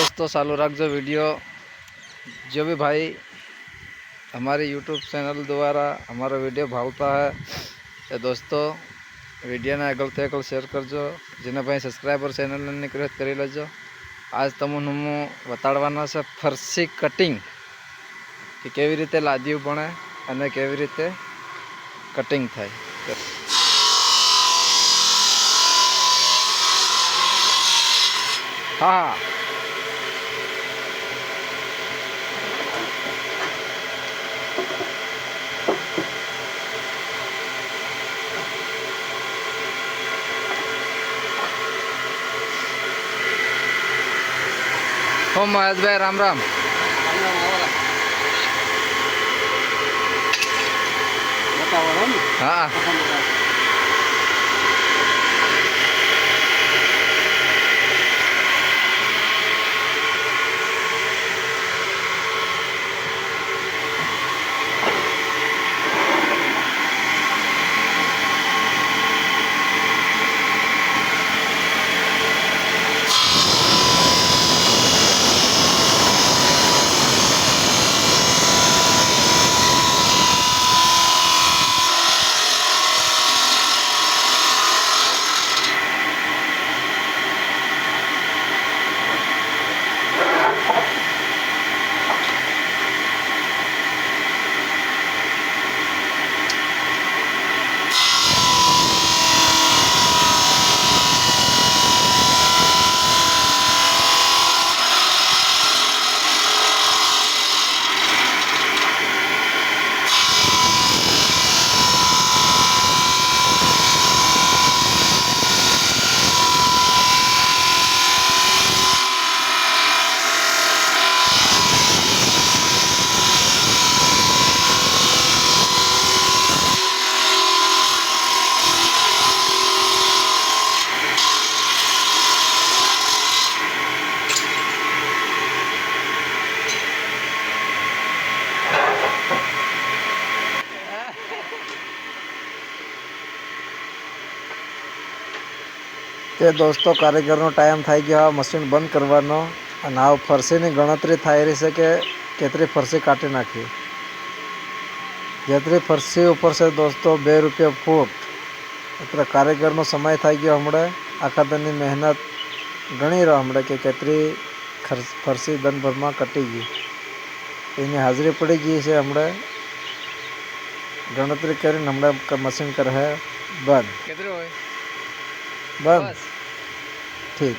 दोस्तों चालू रखो वीडियो। जो भी भाई हमारी यूट्यूब चैनल द्वारा हमारा वीडियो भावता है तो दोस्तों वीडियो ने आगल तो आगल शेयर करजो। जेना भाई सब्सक्राइबर चैनल ने कर लेजो। आज तमने हूँ बताड़वाना से फरसी कटिंग कि केवी रीते लादियु बने अने केवी रीते कटिंग थाय। हाँ हो महेश भाई राम राम। हाँ तो दोस्तों कारीगर टाइम थी गया मशीन बंद करवानो अने आ फरसी गणतरी थी रही है कि केतरी फरसी काटी नाखी। जेतरी फरसी ऊपर से दोस्तों 2 रुपया फूट एट कारीगर समय थी गयो। हमणे आखा दिन मेहनत गणी रहो हमणे कि केतरी फरसी दिन भर में कटी गई एनी हाजरी पड़ी गई है। हमणे गणतरी कर हमणे मशीन कर है बंद बंद ठीक।